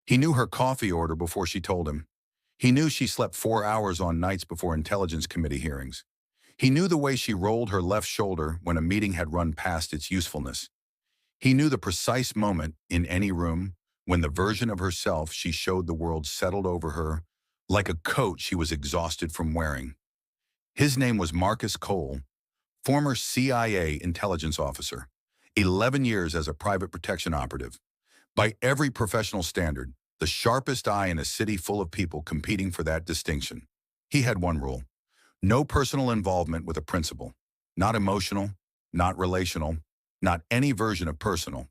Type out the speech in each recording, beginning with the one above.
He knew her coffee order before she told him. He knew she slept 4 hours on nights before Intelligence Committee hearings. He knew the way she rolled her left shoulder when a meeting had run past its usefulness. He knew the precise moment in any room when the version of herself she showed the world settled over her like a coat she was exhausted from wearing. His name was Marcus Cole, former CIA intelligence officer, 11 years as a private protection operative. By every professional standard, the sharpest eye in a city full of people competing for that distinction. He had one rule: no personal involvement with a principal. Not emotional, not relational, not any version of personal.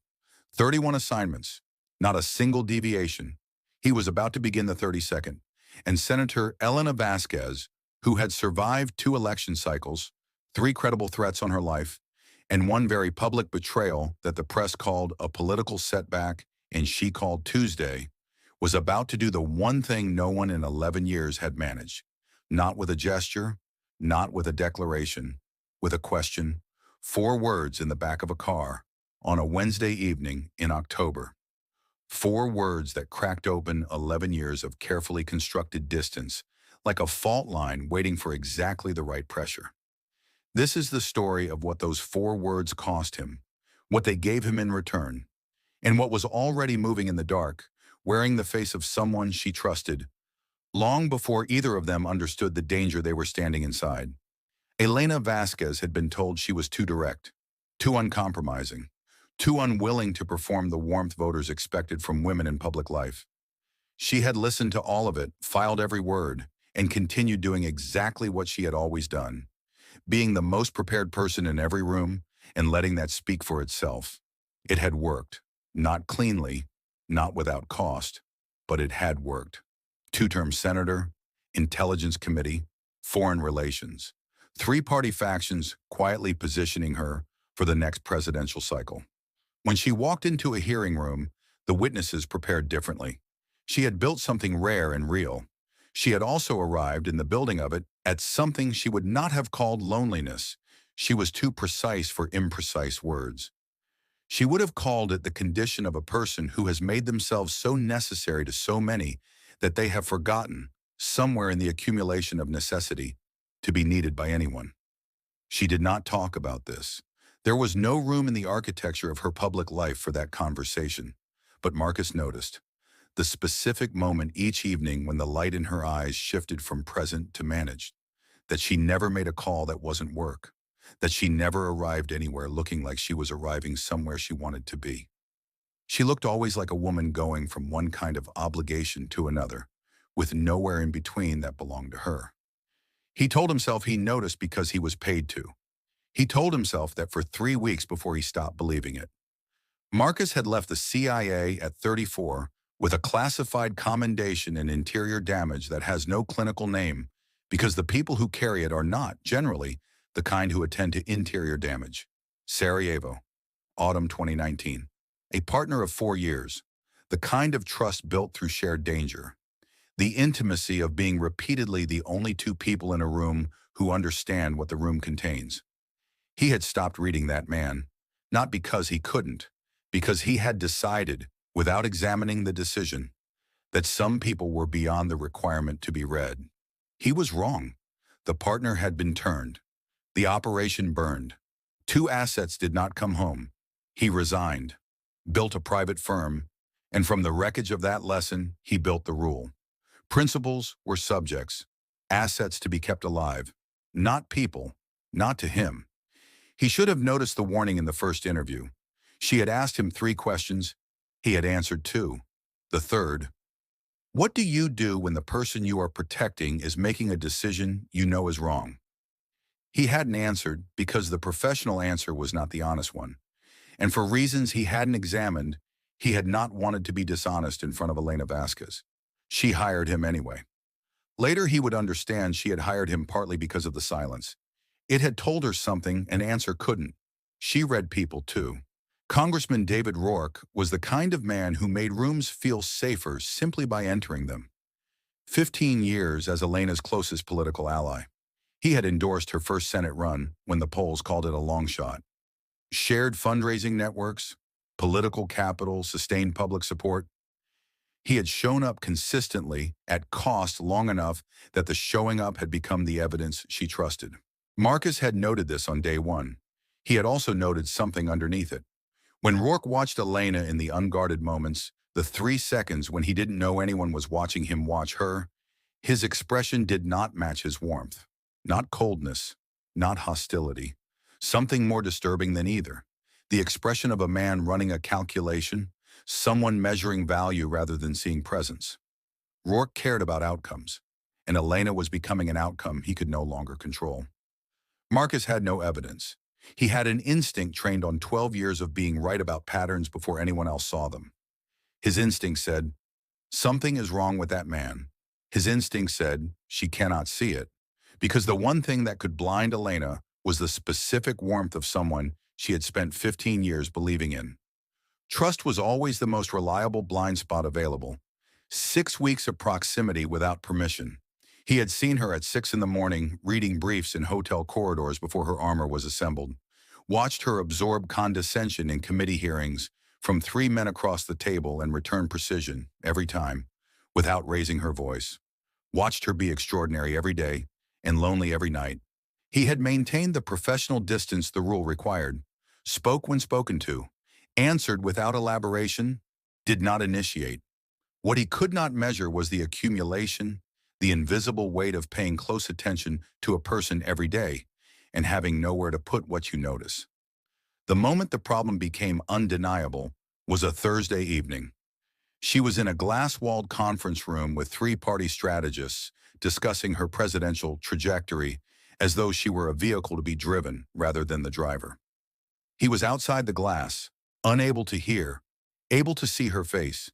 31 assignments, not a single deviation. He was about to begin the 32nd, and Senator Elena Vasquez, who had survived 2 election cycles, 3 credible threats on her life, and one very public betrayal that the press called a political setback and she called Tuesday, was about to do the one thing no one in 11 years had managed. Not with a gesture, not with a declaration, with a question, 4 words in the back of a car, on a Wednesday evening in October. 4 words that cracked open 11 years of carefully constructed distance, like a fault line waiting for exactly the right pressure. This is the story of what those 4 words cost him, what they gave him in return, and what was already moving in the dark, wearing the face of someone she trusted, long before either of them understood the danger they were standing inside. Elena Vasquez had been told she was too direct, too uncompromising, too unwilling to perform the warmth voters expected from women in public life. She had listened to all of it, filed every word, and continued doing exactly what she had always done, being the most prepared person in every room and letting that speak for itself. It had worked, not cleanly, not without cost, but it had worked. 2-term senator, Intelligence Committee, Foreign Relations. 3-party factions quietly positioning her for the next presidential cycle. When she walked into a hearing room, the witnesses prepared differently. She had built something rare and real. She had also arrived in the building of it at something she would not have called loneliness. She was too precise for imprecise words. She would have called it the condition of a person who has made themselves so necessary to so many that they have forgotten, somewhere in the accumulation of necessity, to be needed by anyone. She did not talk about this. There was no room in the architecture of her public life for that conversation. But Marcus noticed the specific moment each evening when the light in her eyes shifted from present to managed, that she never made a call that wasn't work, that she never arrived anywhere looking like she was arriving somewhere she wanted to be. She looked always like a woman going from one kind of obligation to another, with nowhere in between that belonged to her. He told himself he noticed because he was paid to. He told himself that for 3 weeks before he stopped believing it. Marcus had left the CIA at 34 with a classified commendation in interior damage that has no clinical name because the people who carry it are not, generally, the kind who attend to interior damage. Sarajevo, autumn 2019. A partner of 4 years. The kind of trust built through shared danger. The intimacy of being repeatedly the only 2 people in a room who understand what the room contains. He had stopped reading that man, not because he couldn't, because he had decided, without examining the decision, that some people were beyond the requirement to be read. He was wrong. The partner had been turned. The operation burned. 2 assets did not come home. He resigned, built a private firm, and from the wreckage of that lesson, he built the rule. Principles were subjects, assets to be kept alive, not people, not to him. He should have noticed the warning in the first interview. She had asked him 3 questions. He had answered 2. The third: what do you do when the person you are protecting is making a decision you know is wrong? He hadn't answered because the professional answer was not the honest one. And for reasons he hadn't examined, he had not wanted to be dishonest in front of Elena Vasquez. She hired him anyway. Later he would understand she had hired him partly because of the silence. It had told her something an answer couldn't. She read people too. Congressman David Rourke was the kind of man who made rooms feel safer simply by entering them. 15 years as Elena's closest political ally. He had endorsed her first Senate run when the polls called it a long shot. Shared fundraising networks, political capital, sustained public support. He had shown up consistently, at cost long enough that the showing up had become the evidence she trusted. Marcus had noted this on day one. He had also noted something underneath it. When Rourke watched Elena in the unguarded moments, the 3 seconds when he didn't know anyone was watching him watch her, his expression did not match his warmth. Not coldness, not hostility. Something more disturbing than either. The expression of a man running a calculation, someone measuring value rather than seeing presence. Rourke cared about outcomes, and Elena was becoming an outcome he could no longer control. Marcus had no evidence. He had an instinct trained on 12 years of being right about patterns before anyone else saw them. His instinct said, something is wrong with that man. His instinct said, she cannot see it, because the one thing that could blind Elena was the specific warmth of someone she had spent 15 years believing in. Trust was always the most reliable blind spot available. 6 weeks of proximity without permission. He had seen her at 6 in the morning reading briefs in hotel corridors before her armor was assembled. Watched her absorb condescension in committee hearings from 3 men across the table and return precision every time, without raising her voice. Watched her be extraordinary every day and lonely every night. He had maintained the professional distance the rule required, spoke when spoken to, answered without elaboration, did not initiate. What he could not measure was the accumulation, the invisible weight of paying close attention to a person every day and having nowhere to put what you notice. The moment the problem became undeniable was a Thursday evening. She was in a glass-walled conference room with 3 party strategists discussing her presidential trajectory as though she were a vehicle to be driven rather than the driver. He was outside the glass, unable to hear, able to see her face.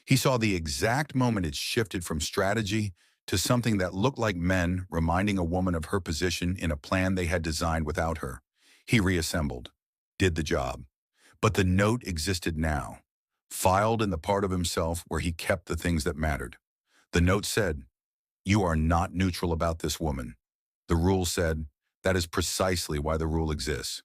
He saw the exact moment it shifted from strategy to something that looked like men reminding a woman of her position in a plan they had designed without her. He reassembled, did the job. But the note existed now, filed in the part of himself where he kept the things that mattered. The note said, "You are not neutral about this woman." The rule said, "That is precisely why the rule exists."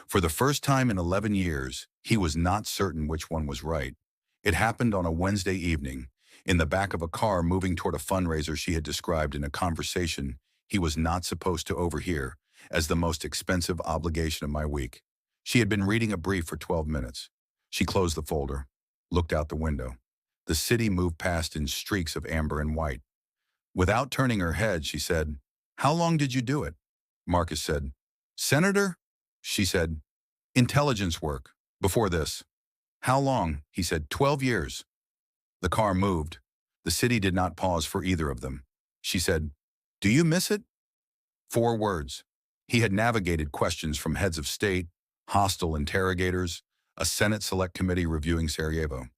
For the first time in 11 years, he was not certain which one was right. It happened on a Wednesday evening, in the back of a car moving toward a fundraiser she had described in a conversation he was not supposed to overhear as the most expensive obligation of my week. She had been reading a brief for 12 minutes. She closed the folder, looked out the window. The city moved past in streaks of amber and white. Without turning her head, she said, "How long did you do it?" Marcus said, "Senator?" She said, "Intelligence work, before this." "How long?" He said, 12 years. The car moved. The city did not pause for either of them. She said, "Do you miss it?" 4 words. He had navigated questions from heads of state, hostile interrogators, a Senate Select Committee reviewing Sarajevo.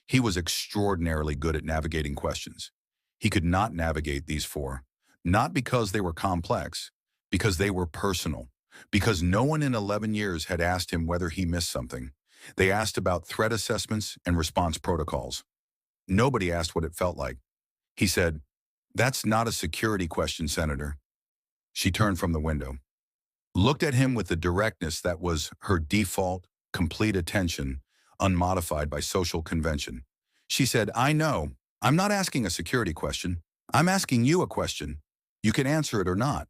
He was extraordinarily good at navigating questions. He could not navigate these 4, not because they were complex, because they were personal, because no one in 11 years had asked him whether he missed something. They asked about threat assessments and response protocols. Nobody asked what it felt like. He said, "That's not a security question, Senator." She turned from the window, looked at him with the directness that was her default, complete attention, unmodified by social convention. She said, "I know. I'm not asking a security question. I'm asking you a question. You can answer it or not.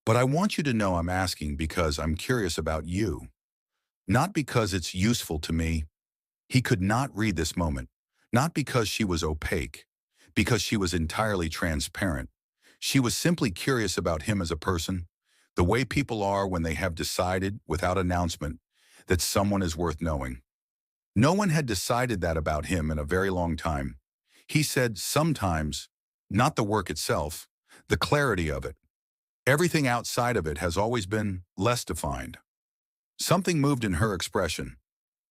But I want you to know I'm asking because I'm curious about you. Not because it's useful to me." He could not read this moment, not because she was opaque, because she was entirely transparent. She was simply curious about him as a person, the way people are when they have decided, without announcement, that someone is worth knowing. No one had decided that about him in a very long time. He said sometimes, not the work itself, the clarity of it. Everything outside of it has always been less defined. Something moved in her expression.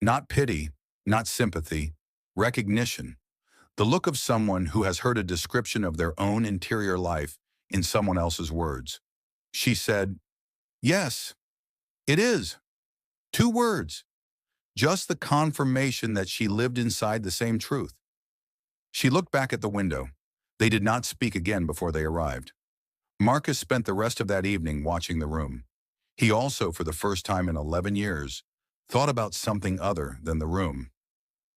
Not pity, not sympathy, recognition. The look of someone who has heard a description of their own interior life in someone else's words. She said, "Yes, it is." 2 words. Just the confirmation that she lived inside the same truth. She looked back at the window. They did not speak again before they arrived. Marcus spent the rest of that evening watching the room. He also, for the first time in 11 years, thought about something other than the room.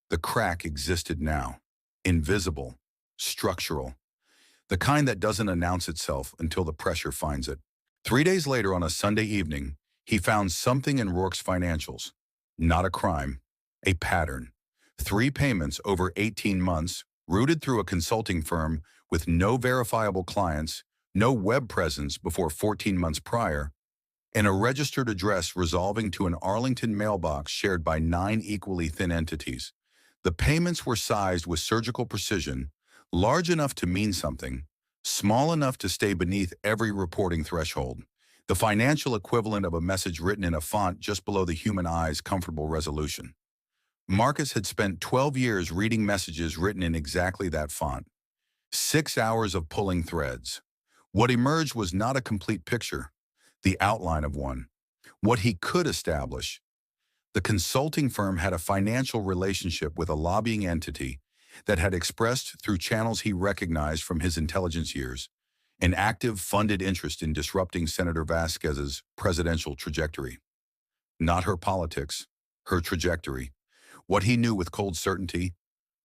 The crack existed now, invisible, structural, the kind that doesn't announce itself until the pressure finds it. 3 days later on a Sunday evening, he found something in Rourke's financials. Not a crime, a pattern. 3 payments over 18 months, routed through a consulting firm with no verifiable clients, no web presence before 14 months prior, and a registered address resolving to an Arlington mailbox shared by 9 equally thin entities. The payments were sized with surgical precision, large enough to mean something, small enough to stay beneath every reporting threshold, the financial equivalent of a message written in a font just below the human eye's comfortable resolution. Marcus had spent 12 years reading messages written in exactly that font. 6 hours of pulling threads. What emerged was not a complete picture, the outline of one. What he could establish. The consulting firm had a financial relationship with a lobbying entity that had expressed through channels he recognized from his intelligence years an active funded interest in disrupting Senator Vasquez's presidential trajectory. Not her politics, her trajectory. What he knew with cold certainty,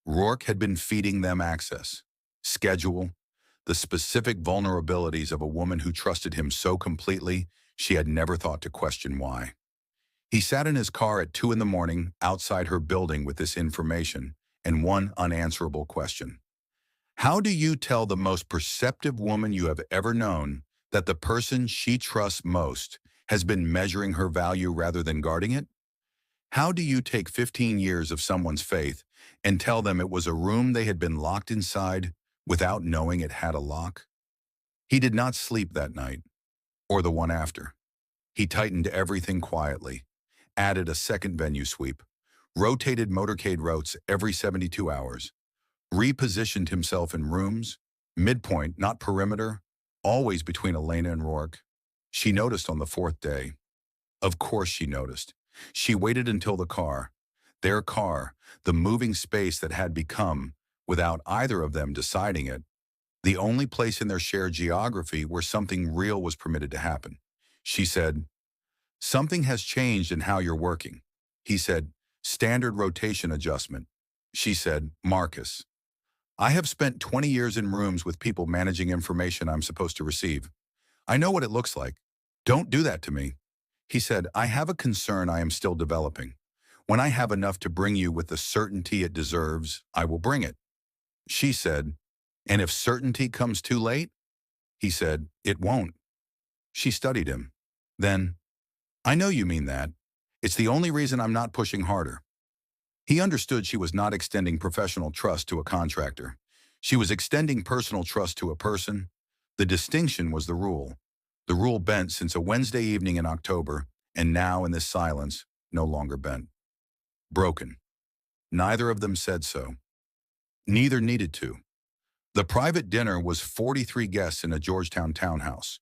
Rourke had been feeding them access, schedule, the specific vulnerabilities of a woman who trusted him so completely she had never thought to question why. He sat in his car at 2 in the morning outside her building with this information and one unanswerable question. How do you tell the most perceptive woman you have ever known that the person she trusts most has been measuring her value rather than guarding it? How do you take 15 years of someone's faith and tell them it was a room they had been locked inside without knowing it had a lock? He did not sleep that night, or the one after. He tightened everything quietly, added a second venue sweep, rotated motorcade routes every 72 hours, repositioned himself in rooms, midpoint, not perimeter, always between Elena and Rourke. She noticed on the 4th day. Of course she noticed. She waited until their car, the moving space that had become, without either of them deciding it, the only place in their shared geography where something real was permitted to happen. She said, "Something has changed in how you're working." He said, "Standard rotation adjustment." She said, "Marcus, I have spent 20 years in rooms with people managing information I'm supposed to receive. I know what it looks like. Don't do that to me." He said, "I have a concern I am still developing. When I have enough to bring you with the certainty it deserves, I will bring it." She said, "And if certainty comes too late?" He said, "It won't." She studied him. Then, "I know you mean that. It's the only reason I'm not pushing harder." He understood she was not extending professional trust to a contractor. She was extending personal trust to a person. The distinction was the rule. The rule bent since a Wednesday evening in October, and now in this silence, no longer bent. Broken. Neither of them said so. Neither needed to. The private dinner was 43 guests in a Georgetown townhouse.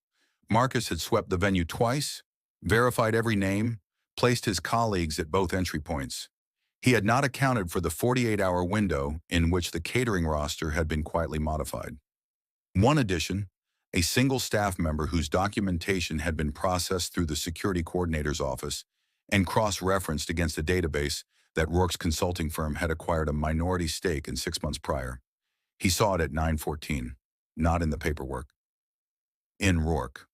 Marcus had swept the venue twice, verified every name, placed his colleagues at both entry points. He had not accounted for the 48-hour window in which the catering roster had been quietly modified. One addition, a single staff member whose documentation had been processed through the security coordinator's office and cross-referenced against a database that Rourke's consulting firm had acquired a minority stake in 6 months prior. He saw it at 9:14, not in the paperwork. In Rourke.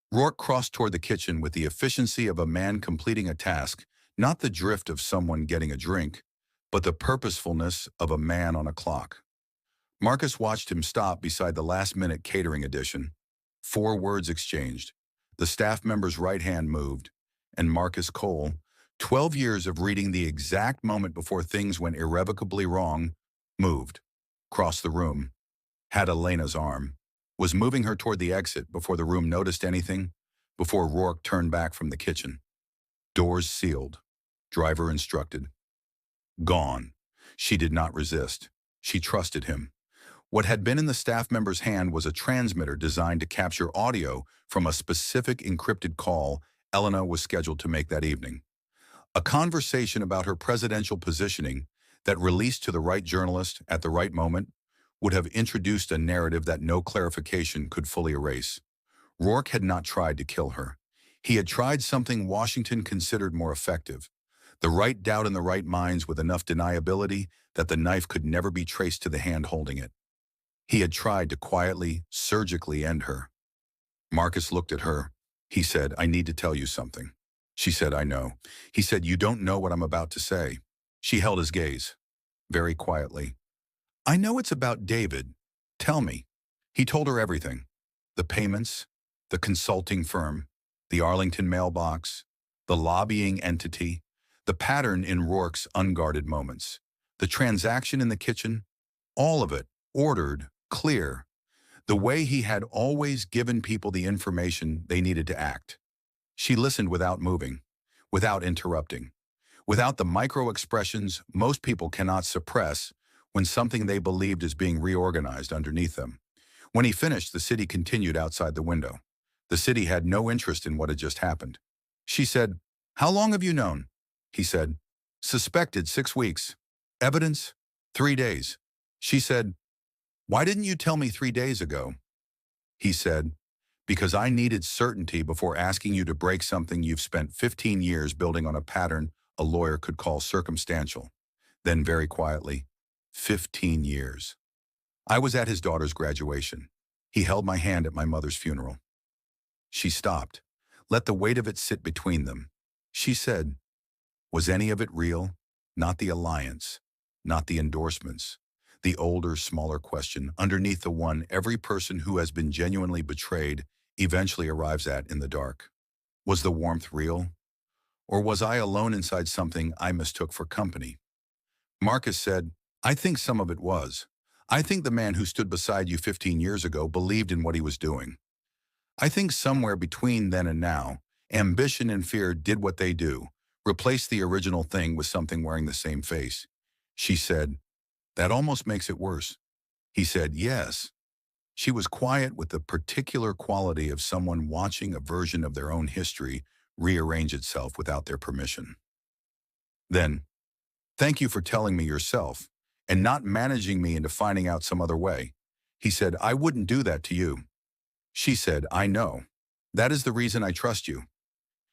Rourke crossed toward the kitchen with the efficiency of a man completing a task, not the drift of someone getting a drink, but the purposefulness of a man on a clock. Marcus watched him stop beside the last-minute catering edition. 4 words exchanged. The staff member's right hand moved, and Marcus Cole, 12 years of reading the exact moment before things went irrevocably wrong, moved, crossed the room, had Elena's arm, was moving her toward the exit before the room noticed anything, before Rourke turned back from the kitchen. Doors sealed. Driver instructed. Gone. She did not resist. She trusted him. What had been in the staff member's hand was a transmitter designed to capture audio from a specific encrypted call Elena was scheduled to make that evening. A conversation about her presidential positioning that, released to the right journalist at the right moment, would have introduced a narrative that no clarification could fully erase. Rourke had not tried to kill her. He had tried something Washington considered more effective: The right doubt in the right minds with enough deniability that the knife could never be traced to the hand holding it. He had tried to quietly, surgically end her. Marcus looked at her. He said, "I need to tell you something." She said, "I know." He said, "You don't know what I'm about to say." She held his gaze, very quietly. "I know it's about David. Tell me." He told her everything. The payments, the consulting firm, the Arlington mailbox, the lobbying entity, the pattern in Rourke's unguarded moments, the transaction in the kitchen, all of it, ordered, clear, the way he had always given people the information they needed to act. She listened without moving, without interrupting, without the micro-expressions most people cannot suppress when something they believed is being reorganized underneath them. When he finished, the city continued outside the window. The city had no interest in what had just happened. She said, "How long have you known?" He said, "Suspected 6 weeks. Evidence? 3 days." She said, "Why didn't you tell me 3 days ago?" He said, "Because I needed certainty before asking you to break something you've spent 15 years building on a pattern a lawyer could call circumstantial." Then very quietly, 15 years. I was at his daughter's graduation. He held my hand at my mother's funeral. She stopped. Let the weight of it sit between them. She said, "Was any of it real? Not the alliance, not the endorsements. The older, smaller question, underneath the one every person who has been genuinely betrayed eventually arrives at in the dark. Was the warmth real? Or was I alone inside something I mistook for company?" Marcus said, "I think some of it was. I think the man who stood beside you 15 years ago believed in what he was doing. I think somewhere between then and now, ambition and fear did what they do, replaced the original thing with something wearing the same face." She said, "That almost makes it worse." He said, "Yes." She was quiet with the particular quality of someone watching a version of their own history rearrange itself without their permission. Then, "Thank you for telling me yourself and not managing me into finding out some other way." He said, "I wouldn't do that to you." She said, "I know. That is the reason I trust you."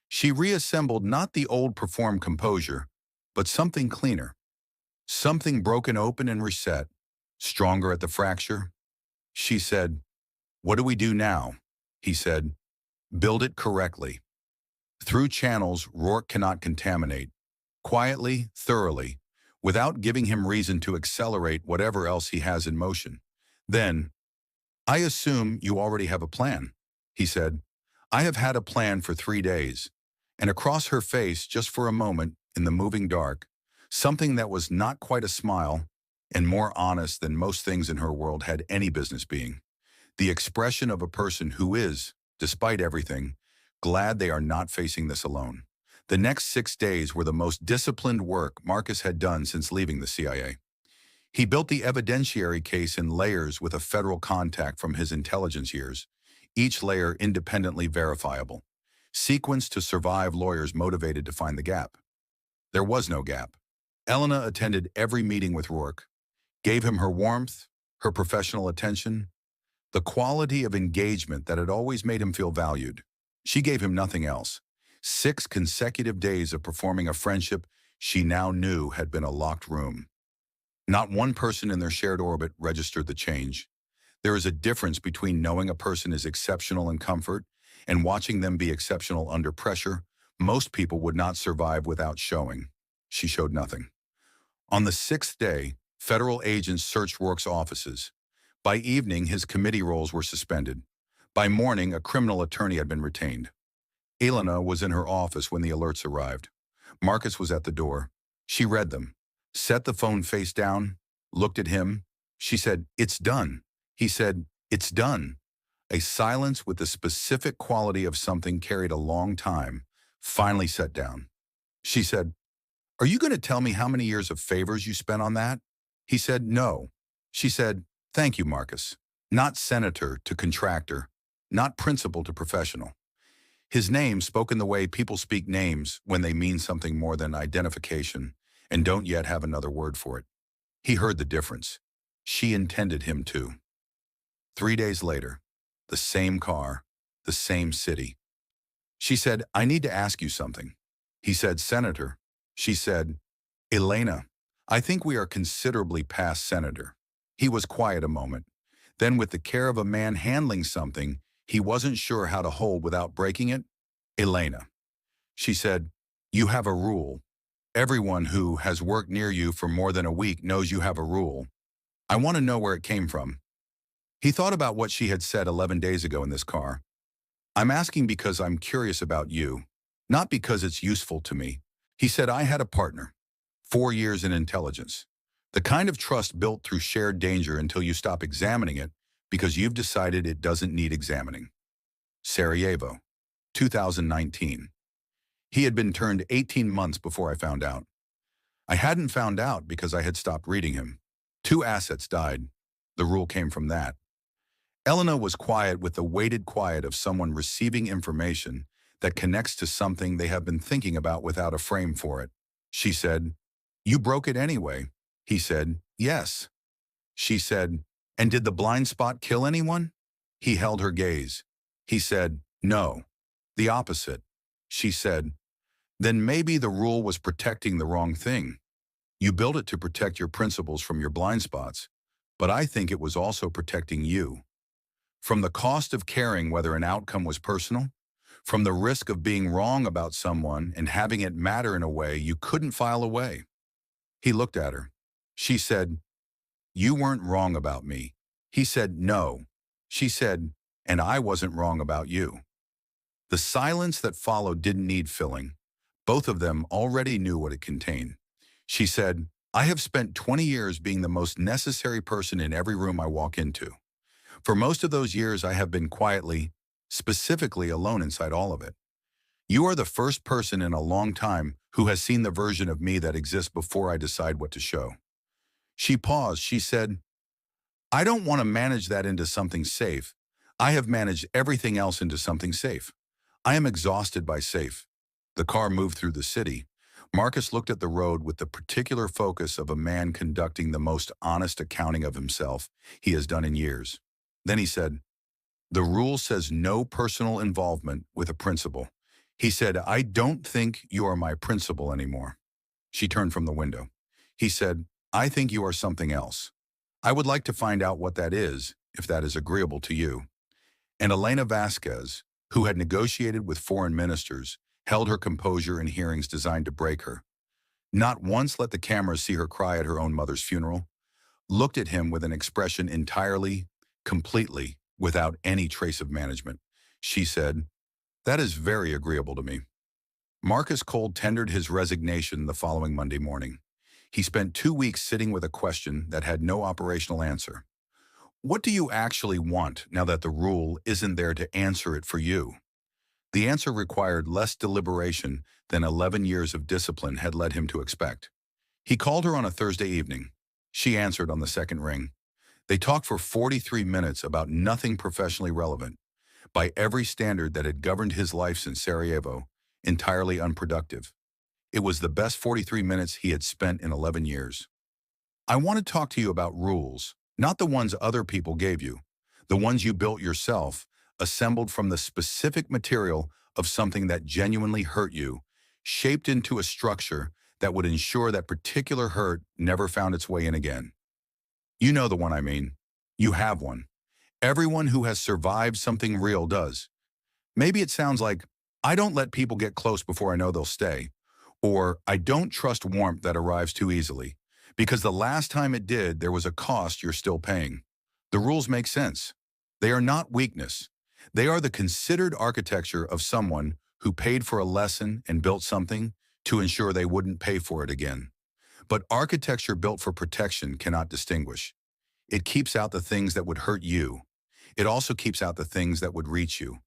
She reassembled not the old performed composure, but something cleaner, something broken open and reset, stronger at the fracture. She said, "What do we do now?" He said, "Build it correctly. Through channels Rourke cannot contaminate. Quietly, thoroughly, without giving him reason to accelerate whatever else he has in motion. Then, I assume you already have a plan." He said, "I have had a plan for 3 days." And across her face, just for a moment, in the moving dark, something that was not quite a smile and more honest than most things in her world had any business being. The expression of a person who is, despite everything, glad they are not facing this alone. The next 6 days were the most disciplined work Marcus had done since leaving the CIA. He built the evidentiary case in layers with a federal contact from his intelligence years, each layer independently verifiable, sequenced to survive lawyers motivated to find the gap. There was no gap. Elena attended every meeting with Rourke, gave him her warmth, her professional attention, the quality of engagement that had always made him feel valued. She gave him nothing else. 6 consecutive days of performing a friendship she now knew had been a locked room. Not one person in their shared orbit registered the change. There is a difference between knowing a person is exceptional in comfort and watching them be exceptional under pressure. Most people would not survive without showing. She showed nothing. On the 6th day, federal agents searched Rourke's offices. By evening, his committee roles were suspended. By morning, a criminal attorney had been retained. Elena was in her office when the alerts arrived. Marcus was at the door. She read them, set the phone face down, looked at him. She said, "It's done." He said, "It's done." A silence with the specific quality of something carried a long time, finally set down. She said, "Are you going to tell me how many years of favors you spent on that?" He said, "No." She said, "Thank you, Marcus." Not senator to contractor, not principal to professional. His name spoken the way people speak names when they mean something more than identification and don't yet have another word for it. He heard the difference. She intended him to. 3 days later, the same car, the same city. She said, "I need to ask you something." He said, "Senator." She said, Elena, I think we are considerably past senator. He was quiet a moment. Then with the care of a man handling something he wasn't sure how to hold without breaking it, Elena, she said, you have a rule. Everyone who has worked near you for more than a week knows you have a rule. I want to know where it came from. He thought about what she had said 11 days ago in this car. I'm asking because I'm curious about you, not because it's useful to me. He said I had a partner, 4 years in intelligence. The kind of trust built through shared danger until you stop examining it because you've decided it doesn't need examining. Sarajevo, 2019. He had been turned 18 months before I found out. I hadn't found out because I had stopped reading him. 2 assets died. The rule came from that. Elena was quiet with the weighted quiet of someone receiving information that connects to something they have been thinking about without a frame for it. She said, you broke it anyway. He said, yes. She said, and did the blind spot kill anyone? He held her gaze. He said, no. The opposite. She said, then maybe the rule was protecting the wrong thing. You built it to protect your principles from your blind spots, but I think it was also protecting you. From the cost of caring whether an outcome was personal, from the risk of being wrong about someone and having it matter in a way you couldn't file away. He looked at her. She said, you weren't wrong about me. He said, no. She said, and I wasn't wrong about you. The silence that followed didn't need filling. Both of them already knew what it contained. She said, I have spent 20 years being the most necessary person in every room I walk into. For most of those years, I have been quietly, specifically alone inside all of it. You are the first person in a long time who has seen the version of me that exists before I decide what to show. She paused. She said, I don't want to manage that into something safe. I have managed everything else into something safe. I am exhausted by safe. The car moved through the city. Marcus looked at the road with the particular focus of a man conducting the most honest accounting of himself he has done in years. Then he said, the rule says no personal involvement with a principal. He said, I don't think you are my principal anymore. She turned from the window. He said, I think you are something else. I would like to find out what that is, if that is agreeable to you. And Elena Vasquez, who had negotiated with foreign ministers, held her composure in hearings designed to break her. Not once let the cameras see her cry at her own mother's funeral. Looked at him with an expression entirely, completely, without any trace of management. She said, that is very agreeable to me. Marcus Cole tendered his resignation the following Monday morning. He spent 2 weeks sitting with a question that had no operational answer. What do you actually want now that the rule isn't there to answer it for you? The answer required less deliberation than 11 years of discipline had led him to expect. He called her on a Thursday evening. She answered on the second ring. They talked for 43 minutes about nothing professionally relevant. By every standard that had governed his life since Sarajevo, entirely unproductive. It was the best 43 minutes he had spent in 11 years. I want to talk to you about rules, not the ones other people gave you, the ones you built yourself, assembled from the specific material of something that genuinely hurt you, shaped into a structure that would ensure that particular hurt never found its way in again. You know the one I mean. You have one. Everyone who has survived something real does. Maybe it sounds like, I don't let people get close before I know they'll stay, or I don't trust warmth that arrives too easily, because the last time it did, there was a cost you're still paying. The rules make sense. They are not weakness. They are the considered architecture of someone who paid for a lesson and built something to ensure they wouldn't pay for it again. But architecture built for protection cannot distinguish. It keeps out the things that would hurt you. It also keeps out the things that would reach you.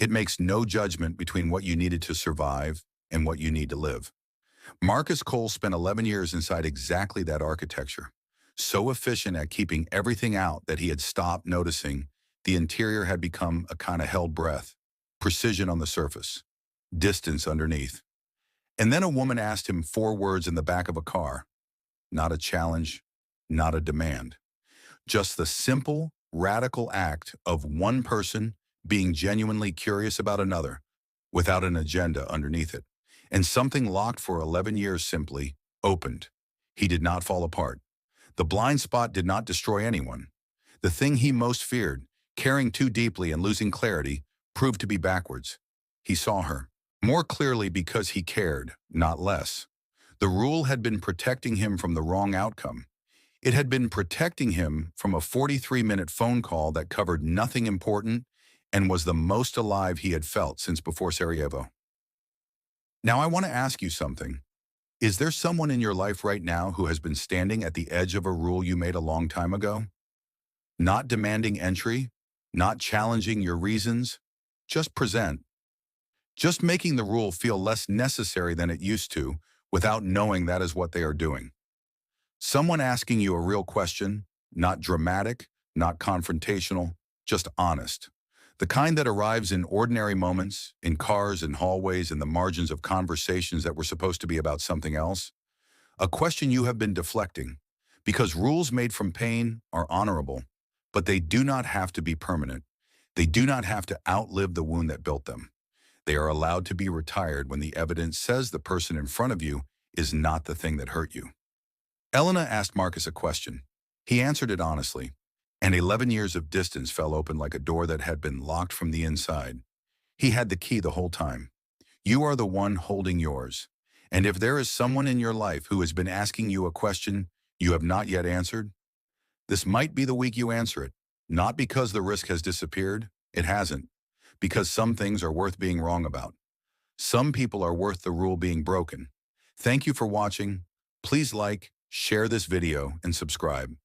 It makes no judgment between what you needed to survive and what you need to live. Marcus Cole spent 11 years inside exactly that architecture, so efficient at keeping everything out that he had stopped noticing the interior had become a kind of held breath, precision on the surface, distance underneath. And then a woman asked him 4 words in the back of a car. Not a challenge, not a demand. Just the simple, radical act of one person being genuinely curious about another, without an agenda underneath it. And something locked for 11 years simply opened. He did not fall apart. The blind spot did not destroy anyone. The thing he most feared, caring too deeply and losing clarity, proved to be backwards. He saw her. More clearly because he cared, not less. The rule had been protecting him from the wrong outcome. It had been protecting him from a 43-minute phone call that covered nothing important and was the most alive he had felt since before Sarajevo. Now I want to ask you something. Is there someone in your life right now who has been standing at the edge of a rule you made a long time ago? Not demanding entry, not challenging your reasons, just present. Just making the rule feel less necessary than it used to without knowing that is what they are doing. Someone asking you a real question, not dramatic, not confrontational, just honest. The kind that arrives in ordinary moments, in cars and hallways, in the margins of conversations that were supposed to be about something else. A question you have been deflecting, because rules made from pain are honorable, but they do not have to be permanent. They do not have to outlive the wound that built them. They are allowed to be retired when the evidence says the person in front of you is not the thing that hurt you. Elena asked Marcus a question. He answered it honestly, and 11 years of distance fell open like a door that had been locked from the inside. He had the key the whole time. You are the one holding yours. And if there is someone in your life who has been asking you a question you have not yet answered, this might be the week you answer it. Not because the risk has disappeared, it hasn't. Because some things are worth being wrong about. Some people are worth the rule being broken. Thank you for watching. Please like, share this video, and subscribe.